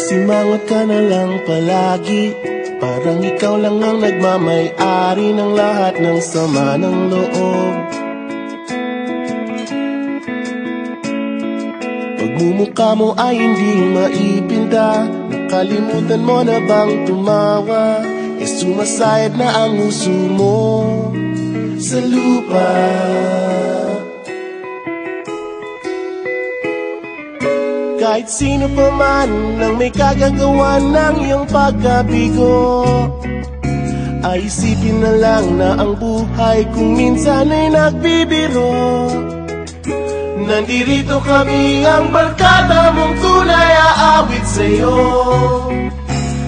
Sumimangot ka na lang palagi, parang ikaw lang ang nagmamay-ari ng lahat ng sama ng loob. Pagmumukha mo ay hindi maipinta, nakalimutan mo na bang tumawa? E sumasayad na ang uso mo sa lupa. Kahit sino pa man ang may kagagawa ng iyong pagkabigo, ay isipin na lang na ang buhay kung minsan ay nagbibiro. Nandirito kami, ang barkada mong tunay aawit sa'yo.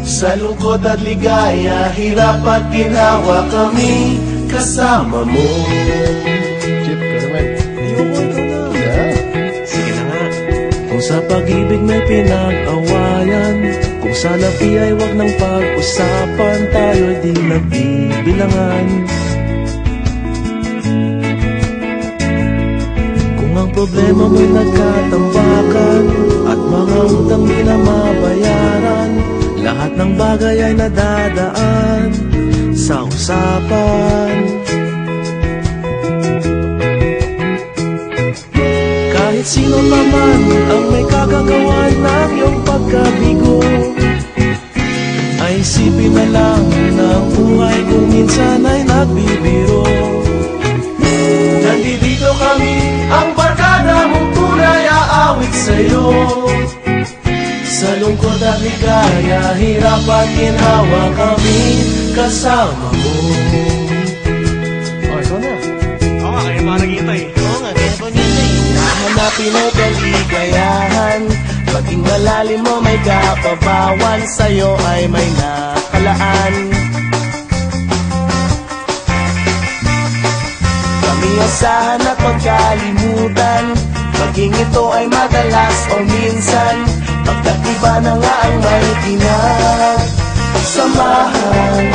Sa lungkot at ligaya, hirap at ginawa kami kasama mo. Chip, ka naman. Ayoko na. Sige na nga. Kung sa pag-ibig may pinag-awayan, kung sa labi ay wag ng pag-usapan, tayo di nagbibilangan. Kung ang problema mo'y nagkatambakan at mga utang di na mabayaran, lahat ng bagay ay nadadaan sa usapan. Kahit sino naman ang may kagagawa ng iyong pagkabigo, ay isipin na lang na ang buhay kung minsan ay nagbibiro. Nandito kami, ang barkada mong tunay aawit sa'yo. Sa lungkot at ligaya, hirap at ginawa kami kasama mo. Oh, ikaw na. Oo nga, kaya parang ito eh. Oo nga, kaya parang ito eh. Nahanapin ay kaligayahan, paging malalim mo may kapabawan, sa'yo ay may nakalaan. Kami asahan at magkalimutan, maging ito ay madalas o minsan, pagkat iba na nga ang may pinagsamahan.